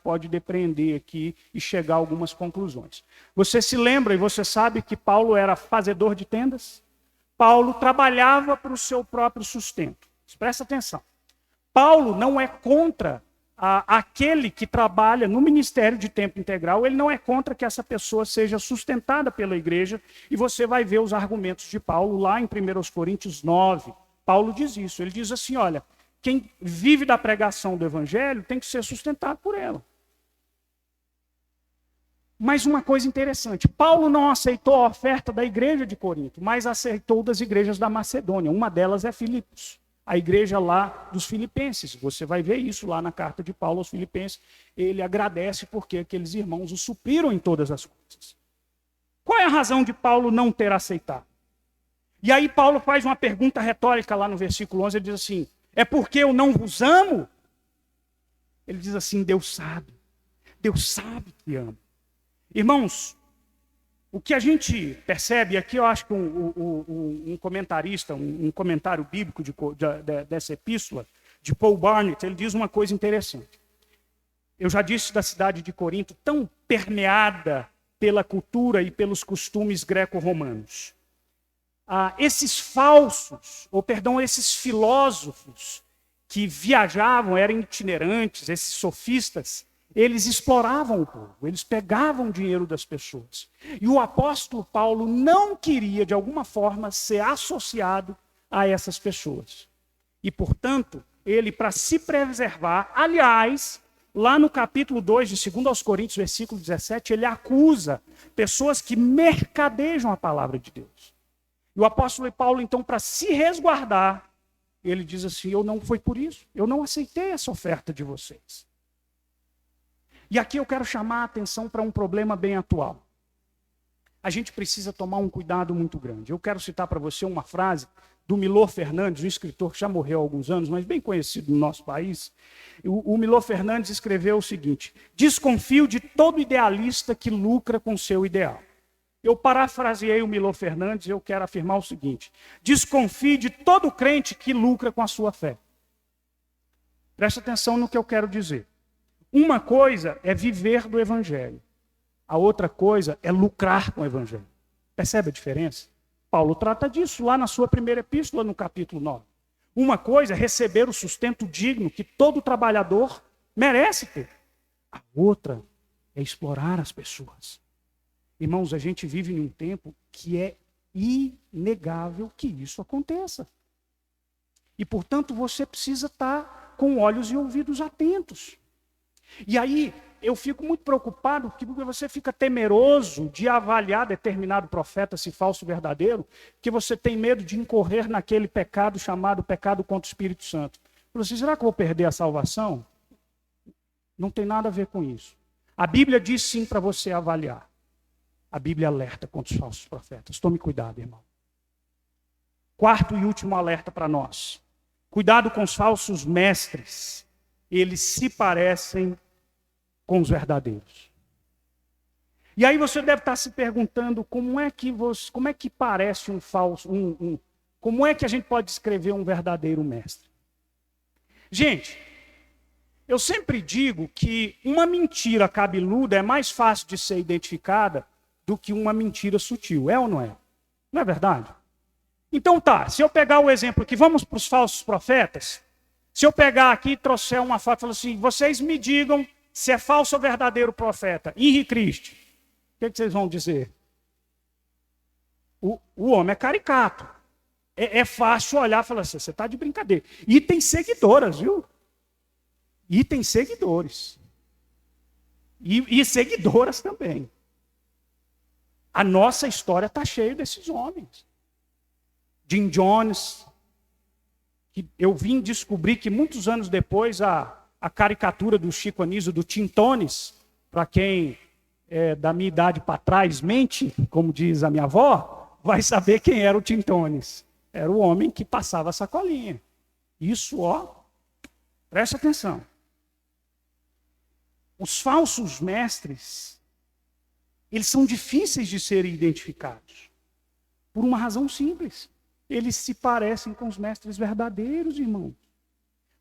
pode depreender aqui e chegar a algumas conclusões. Você se lembra e você sabe que Paulo era fazedor de tendas? Paulo trabalhava para o seu próprio sustento. Presta atenção. Paulo não é contra aquele que trabalha no ministério de tempo integral, ele não é contra que essa pessoa seja sustentada pela igreja, e você vai ver os argumentos de Paulo lá em 1 Coríntios 9. Paulo diz isso, ele diz assim: olha, quem vive da pregação do evangelho tem que ser sustentado por ela. Mas uma coisa interessante, Paulo não aceitou a oferta da igreja de Corinto, mas aceitou das igrejas da Macedônia. Uma delas é Filipos, a igreja lá dos filipenses. Você vai ver isso lá na carta de Paulo aos filipenses. Ele agradece porque aqueles irmãos o supriram em todas as coisas. Qual é a razão de Paulo não ter aceitado? E aí Paulo faz uma pergunta retórica lá no versículo 11, ele diz assim: é porque eu não vos amo? Ele diz assim: Deus sabe que amo. Irmãos, o que a gente percebe aqui, eu acho que um comentarista, um comentário bíblico dessa epístola, de Paul Barnett, ele diz uma coisa interessante. Eu já disse da cidade de Corinto, tão permeada pela cultura e pelos costumes greco-romanos. Esses filósofos que viajavam, eram itinerantes, esses sofistas, eles exploravam o povo, eles pegavam o dinheiro das pessoas. E o apóstolo Paulo não queria, de alguma forma, ser associado a essas pessoas. E, portanto, ele, para se preservar, aliás, lá no capítulo 2 de 2 aos Coríntios, versículo 17, ele acusa pessoas que mercadejam a palavra de Deus. E o apóstolo Paulo, então, para se resguardar, ele diz assim: não foi por isso, eu não aceitei essa oferta de vocês. E aqui eu quero chamar a atenção para um problema bem atual. A gente precisa tomar um cuidado muito grande. Eu quero citar para você uma frase do Milor Fernandes, um escritor que já morreu há alguns anos, mas bem conhecido no nosso país. O Milor Fernandes escreveu o seguinte: desconfio de todo idealista que lucra com seu ideal. Eu parafraseei o Milor Fernandes e eu quero afirmar o seguinte: desconfie de todo crente que lucra com a sua fé. Preste atenção no que eu quero dizer. Uma coisa é viver do Evangelho. A outra coisa é lucrar com o Evangelho. Percebe a diferença? Paulo trata disso lá na sua primeira epístola, no capítulo 9. Uma coisa é receber o sustento digno que todo trabalhador merece ter. A outra é explorar as pessoas. Irmãos, a gente vive em um tempo que é inegável que isso aconteça. E, portanto, você precisa estar com olhos e ouvidos atentos. E aí, eu fico muito preocupado porque você fica temeroso de avaliar determinado profeta, se falso ou verdadeiro, que você tem medo de incorrer naquele pecado chamado pecado contra o Espírito Santo. Você, será que eu vou perder a salvação? Não tem nada a ver com isso. A Bíblia diz sim para você avaliar. A Bíblia alerta contra os falsos profetas. Tome cuidado, irmão. Quarto e último alerta para nós. Cuidado com os falsos mestres. Eles se parecem com os verdadeiros. E aí você deve estar se perguntando como é que parece um falso, como é que a gente pode descrever um verdadeiro mestre? Gente, eu sempre digo que uma mentira cabeluda é mais fácil de ser identificada do que uma mentira sutil. É ou não é? Não é verdade? Então tá, se eu pegar o exemplo aqui, vamos para os falsos profetas. Se eu pegar aqui e trouxer uma foto e falar assim, vocês me digam se é falso ou verdadeiro profeta. Henri Cristo. O que vocês vão dizer? O homem é caricato. É fácil olhar e falar assim, você está de brincadeira. E tem seguidoras, viu? E tem seguidores. E seguidoras também. A nossa história está cheia desses homens. Jim Jones, que eu vim descobrir que muitos anos depois a caricatura do Chico Anísio, do Tintones, para quem é da minha idade para trás mente, como diz a minha avó, vai saber quem era o Tintones. Era o homem que passava a sacolinha. Isso, ó, presta atenção. Os falsos mestres, eles são difíceis de serem identificados. Por uma razão simples. Eles se parecem com os mestres verdadeiros, irmãos.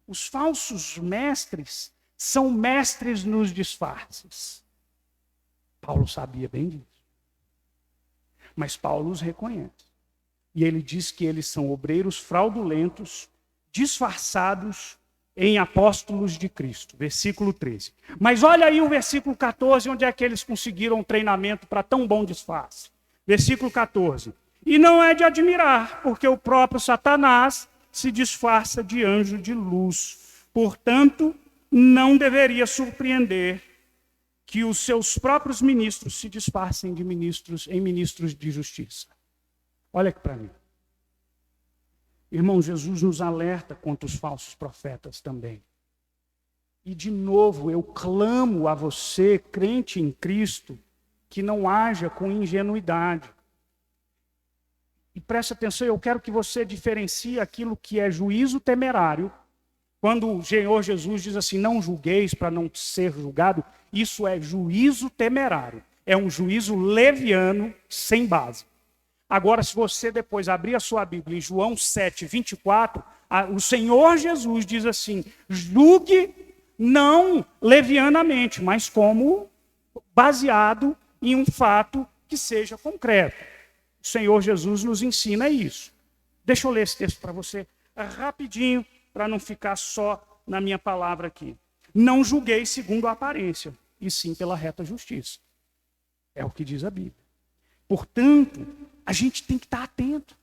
Os falsos mestres são mestres nos disfarces. Paulo sabia bem disso. Mas Paulo os reconhece. E ele diz que eles são obreiros fraudulentos, disfarçados em apóstolos de Cristo. Versículo 13. Mas olha aí o versículo 14, onde é que eles conseguiram um treinamento para tão bom disfarce. Versículo 14. E não é de admirar, porque o próprio Satanás se disfarça de anjo de luz. Portanto, não deveria surpreender que os seus próprios ministros se disfarcem de ministros de justiça. Olha aqui para mim. Irmão, Jesus nos alerta contra os falsos profetas também. E de novo, eu clamo a você, crente em Cristo, que não haja com ingenuidade. E preste atenção, eu quero que você diferencie aquilo que é juízo temerário. Quando o Senhor Jesus diz assim, não julgueis para não ser julgado, isso é juízo temerário. É um juízo leviano, sem base. Agora, se você depois abrir a sua Bíblia em João 7, 24, o Senhor Jesus diz assim, julgue não levianamente, mas como baseado em um fato que seja concreto. O Senhor Jesus nos ensina isso. Deixa eu ler esse texto para você rapidinho, para não ficar só na minha palavra aqui. Não julgueis segundo a aparência, e sim pela reta justiça. É o que diz a Bíblia. Portanto, a gente tem que estar atento.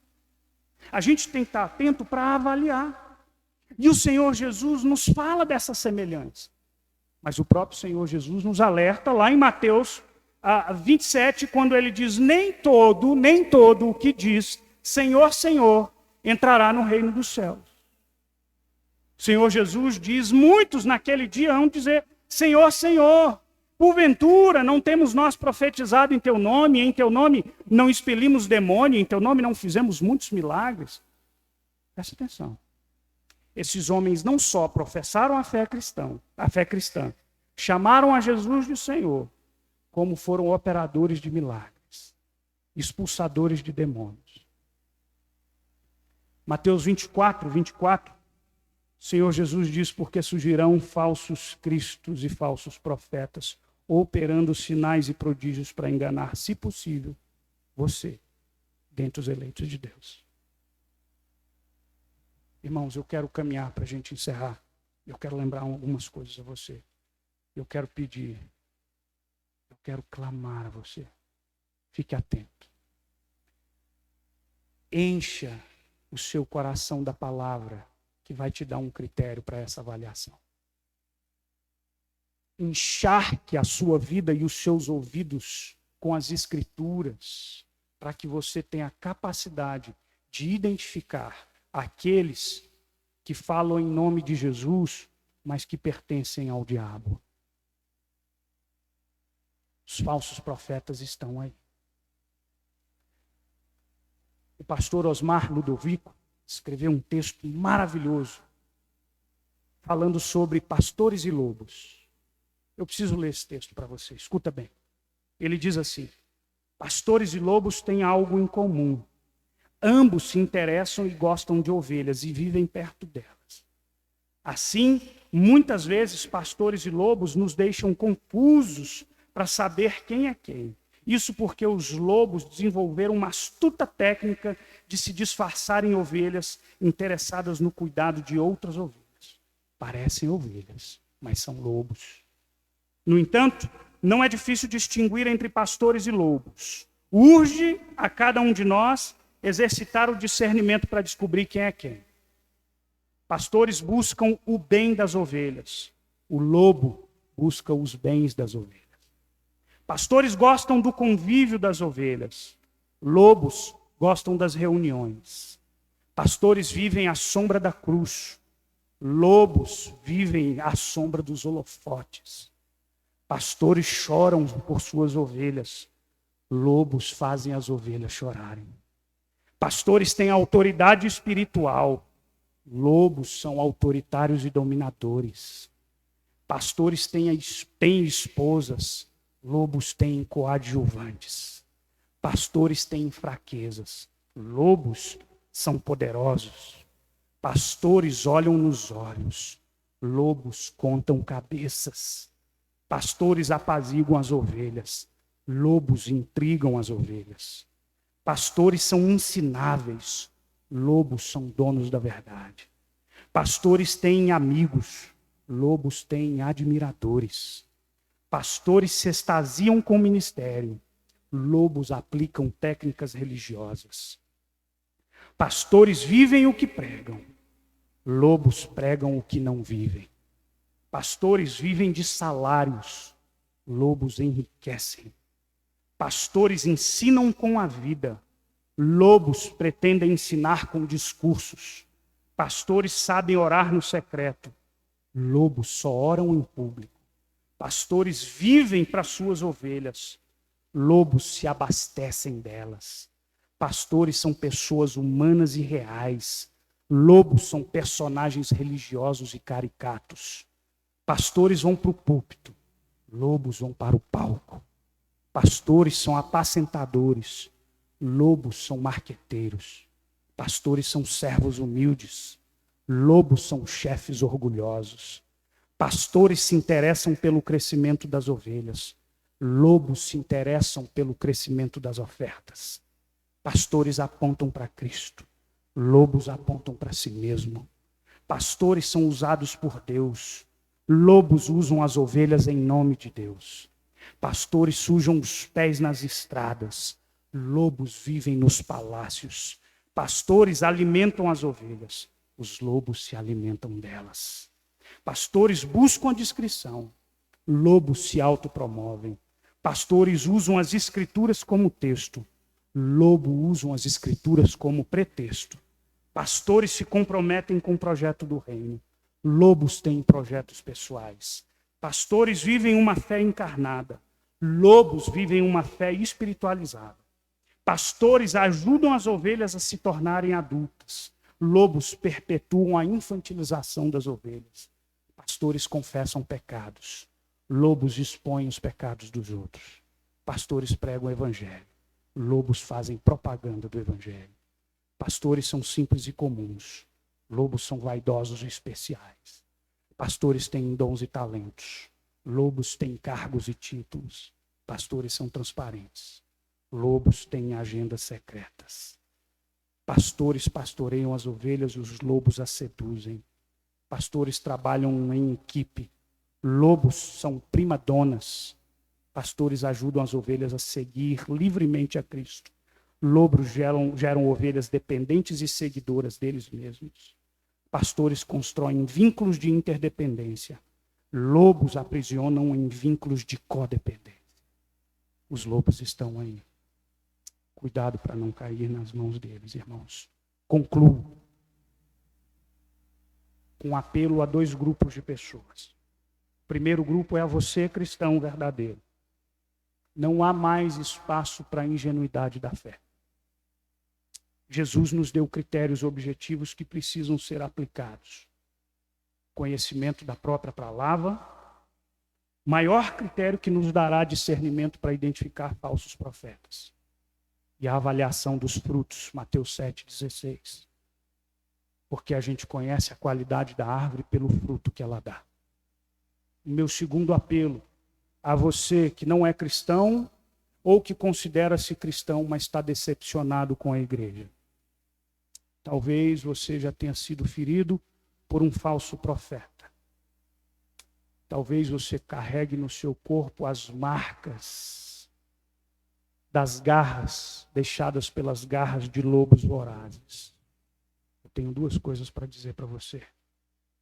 A gente tem que estar atento para avaliar. E o Senhor Jesus nos fala dessa semelhança. Mas o próprio Senhor Jesus nos alerta lá em Mateus 27, quando ele diz, nem todo o que diz Senhor, Senhor, entrará no reino dos céus. O Senhor Jesus diz, muitos naquele dia vão dizer, Senhor, Senhor, porventura não temos nós profetizado em teu nome não expelimos demônio, em teu nome não fizemos muitos milagres. Presta atenção. Esses homens não só professaram a fé cristã, chamaram a Jesus de Senhor, como foram operadores de milagres, expulsadores de demônios. Mateus 24, o Senhor Jesus diz: porque surgirão falsos cristos e falsos profetas, operando sinais e prodígios para enganar, se possível, você, dentre os eleitos de Deus. Irmãos, eu quero caminhar para a gente encerrar. Eu quero lembrar algumas coisas a você. Eu quero pedir, eu quero clamar a você. Fique atento. Encha o seu coração da palavra, que vai te dar um critério para essa avaliação. Encharque a sua vida e os seus ouvidos com as Escrituras, para que você tenha a capacidade de identificar aqueles que falam em nome de Jesus, mas que pertencem ao diabo. Os falsos profetas estão aí. O pastor Osmar Ludovico escreveu um texto maravilhoso, falando sobre pastores e lobos. Eu preciso ler esse texto para você, escuta bem. Ele diz assim: pastores e lobos têm algo em comum. Ambos se interessam e gostam de ovelhas e vivem perto delas. Assim, muitas vezes, pastores e lobos nos deixam confusos para saber quem é quem. Isso porque os lobos desenvolveram uma astuta técnica de se disfarçar em ovelhas interessadas no cuidado de outras ovelhas. Parecem ovelhas, mas são lobos. No entanto, não é difícil distinguir entre pastores e lobos. Urge a cada um de nós exercitar o discernimento para descobrir quem é quem. Pastores buscam o bem das ovelhas. O lobo busca os bens das ovelhas. Pastores gostam do convívio das ovelhas. Lobos gostam das reuniões. Pastores vivem à sombra da cruz. Lobos vivem à sombra dos holofotes. Pastores choram por suas ovelhas. Lobos fazem as ovelhas chorarem. Pastores têm autoridade espiritual. Lobos são autoritários e dominadores. Pastores têm esposas. Lobos têm coadjuvantes. Pastores têm fraquezas. Lobos são poderosos. Pastores olham nos olhos. Lobos contam cabeças. Pastores apaziguam as ovelhas. Lobos intrigam as ovelhas. Pastores são ensináveis. Lobos são donos da verdade. Pastores têm amigos. Lobos têm admiradores. Pastores se extasiam com o ministério. Lobos aplicam técnicas religiosas. Pastores vivem o que pregam. Lobos pregam o que não vivem. Pastores vivem de salários. Lobos enriquecem. Pastores ensinam com a vida. Lobos pretendem ensinar com discursos. Pastores sabem orar no secreto. Lobos só oram em público. Pastores vivem para suas ovelhas. Lobos se abastecem delas. Pastores são pessoas humanas e reais. Lobos são personagens religiosos e caricatos. Pastores vão para o púlpito. Lobos vão para o palco. Pastores são apacentadores. Lobos são marqueteiros. Pastores são servos humildes. Lobos são chefes orgulhosos. Pastores se interessam pelo crescimento das ovelhas. Lobos se interessam pelo crescimento das ofertas. Pastores apontam para Cristo. Lobos apontam para si mesmo. Pastores são usados por Deus. Lobos usam as ovelhas em nome de Deus. Pastores sujam os pés nas estradas. Lobos vivem nos palácios. Pastores alimentam as ovelhas. Os lobos se alimentam delas. Pastores buscam a discrição. Lobos se autopromovem. Pastores usam as escrituras como texto. Lobos usam as escrituras como pretexto. Pastores se comprometem com o projeto do reino. Lobos têm projetos pessoais. Pastores vivem uma fé encarnada. Lobos vivem uma fé espiritualizada. Pastores ajudam as ovelhas a se tornarem adultas. Lobos perpetuam a infantilização das ovelhas. Pastores confessam pecados. Lobos expõem os pecados dos outros. Pastores pregam o evangelho. Lobos fazem propaganda do evangelho. Pastores são simples e comuns. Lobos são vaidosos e especiais. Pastores têm dons e talentos. Lobos têm cargos e títulos. Pastores são transparentes. Lobos têm agendas secretas. Pastores pastoreiam as ovelhas e os lobos as seduzem. Pastores trabalham em equipe. Lobos são primadonas. Pastores ajudam as ovelhas a seguir livremente a Cristo. Lobos geram ovelhas dependentes e seguidoras deles mesmos. Pastores constroem vínculos de interdependência. Lobos aprisionam em vínculos de codependência. Os lobos estão aí. Cuidado para não cair nas mãos deles, irmãos. Concluo com um apelo a 2 grupos de pessoas. O primeiro grupo é a você, cristão verdadeiro. Não há mais espaço para a ingenuidade da fé. Jesus nos deu critérios objetivos que precisam ser aplicados. Conhecimento da própria palavra, maior critério que nos dará discernimento para identificar falsos profetas. E a avaliação dos frutos, Mateus 7,16. Porque a gente conhece a qualidade da árvore pelo fruto que ela dá. O meu segundo apelo a você que não é cristão ou que considera-se cristão, mas está decepcionado com a igreja. Talvez você já tenha sido ferido por um falso profeta. Talvez você carregue no seu corpo as marcas das garras deixadas pelas garras de lobos vorazes. Eu tenho 2 coisas para dizer para você.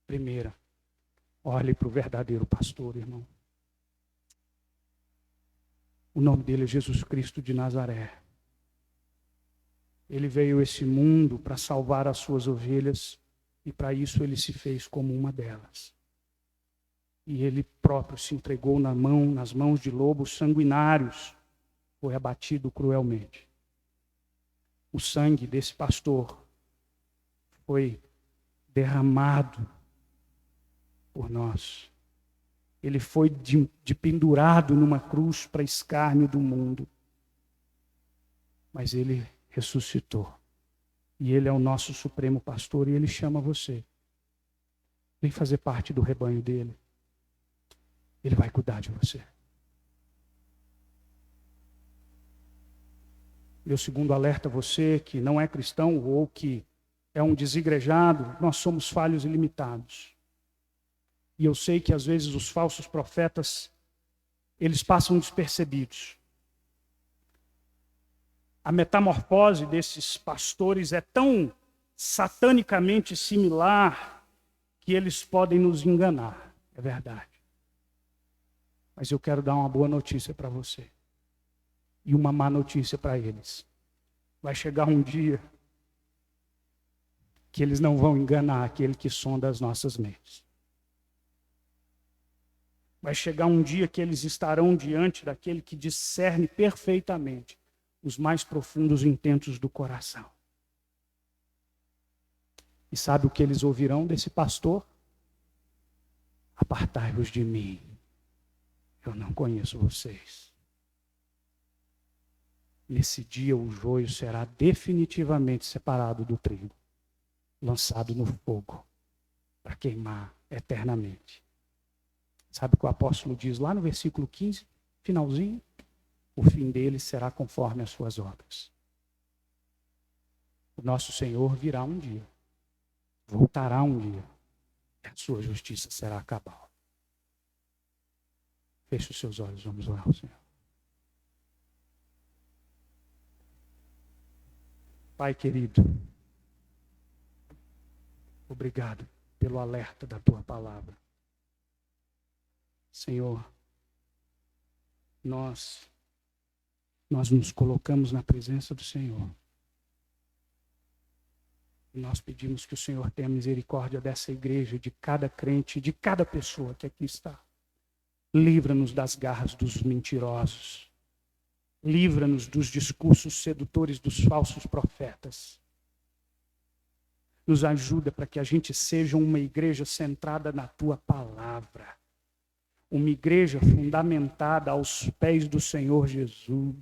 Primeira, olhe para o verdadeiro pastor, irmão. O nome dele é Jesus Cristo de Nazaré. Ele veio a esse mundo para salvar as suas ovelhas e para isso ele se fez como uma delas. E ele próprio se entregou nas mãos de lobos sanguinários, foi abatido cruelmente. O sangue desse pastor foi derramado por nós. Ele foi de pendurado numa cruz para escárnio do mundo. Mas ele ressuscitou. E ele é o nosso supremo pastor e ele chama você. Vem fazer parte do rebanho dele. Ele vai cuidar de você. Meu segundo alerta a você que não é cristão ou que é um desigrejado, nós somos falhos e limitados. E eu sei que às vezes os falsos profetas, eles passam despercebidos. A metamorfose desses pastores é tão satanicamente similar que eles podem nos enganar. É verdade. Mas eu quero dar uma boa notícia para você. E uma má notícia para eles. Vai chegar um dia que eles não vão enganar aquele que sonda as nossas mentes. Vai chegar um dia que eles estarão diante daquele que discerne perfeitamente os mais profundos intentos do coração. E sabe o que eles ouvirão desse pastor? Apartai-vos de mim. Eu não conheço vocês. Nesse dia o joio será definitivamente separado do trigo, lançado no fogo, para queimar eternamente. Sabe o que o apóstolo diz lá no versículo 15, finalzinho? O fim deles será conforme as suas obras. O nosso Senhor virá um dia, voltará um dia, e a sua justiça será cabal. Feche os seus olhos, vamos orar ao Senhor. Pai querido, obrigado pelo alerta da tua palavra. Senhor, nós nos colocamos na presença do Senhor. E nós pedimos que o Senhor tenha misericórdia dessa igreja, de cada crente, de cada pessoa que aqui está. Livra-nos das garras dos mentirosos. Livra-nos dos discursos sedutores dos falsos profetas. Nos ajuda para que a gente seja uma igreja centrada na tua palavra. Uma igreja fundamentada aos pés do Senhor Jesus.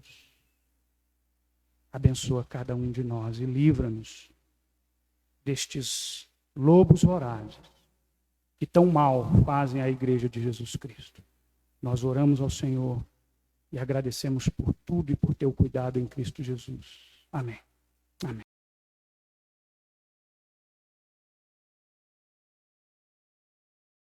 Abençoa cada um de nós e livra-nos destes lobos vorazes que tão mal fazem a igreja de Jesus Cristo. Nós oramos ao Senhor e agradecemos por tudo e por teu cuidado em Cristo Jesus. Amém.